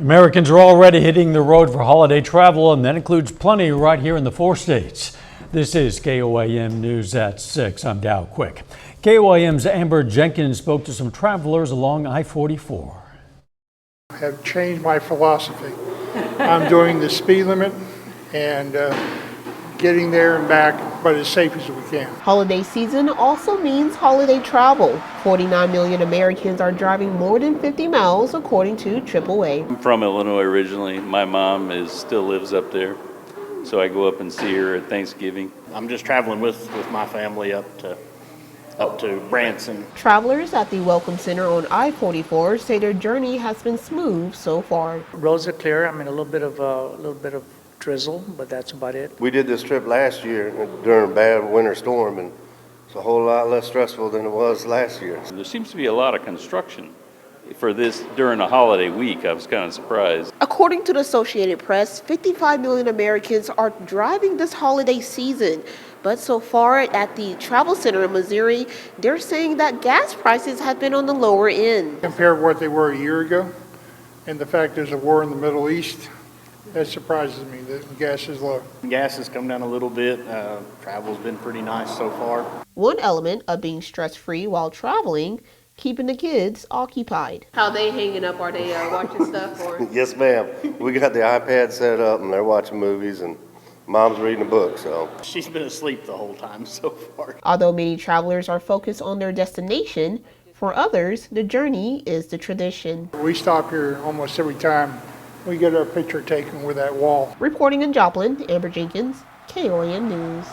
Americans are already hitting the road for holiday travel, and that includes plenty right here in the 4 states. This is KOAM News at 6. I'm Dow Quick. KOAM's Amber Jenkins spoke to some travelers along I-44. I have changed my philosophy. I'm doing the speed limit and getting there and back, but as safe as we can. Holiday season also means holiday travel. 49 million Americans are driving more than 50 miles, according to AAA. I'm from Illinois originally. My mom still lives up there, so I go up and see her at Thanksgiving. I'm just traveling with my family up to Branson. Travelers at the Welcome Center on I-44 say their journey has been smooth so far. Roads are clear. I mean, a little bit of drizzle, but that's about it. We did this trip last year during a bad winter storm, and it's a whole lot less stressful than it was last year. There seems to be a lot of construction for this during a holiday week. I was kind of surprised. According to the Associated Press, 55 million Americans are driving this holiday season. But so far at the Travel Center in Missouri, they're saying that gas prices have been on the lower end. Compared to what they were a year ago, and the fact there's a war in the Middle East, that surprises me that gas is low. Gas has come down a little bit. Travel's been pretty nice so far. One element of being stress-free while traveling, keeping the kids occupied. How they hanging up? Are they watching stuff? Or? Yes, ma'am. We got the iPad set up, and they're watching movies, and Mom's reading a book, so. She's been asleep the whole time so far. Although many travelers are focused on their destination, for others, the journey is the tradition. We stop here almost every time we get our picture taken with that wall. Reporting in Joplin, Amber Jenkins, KOAM News.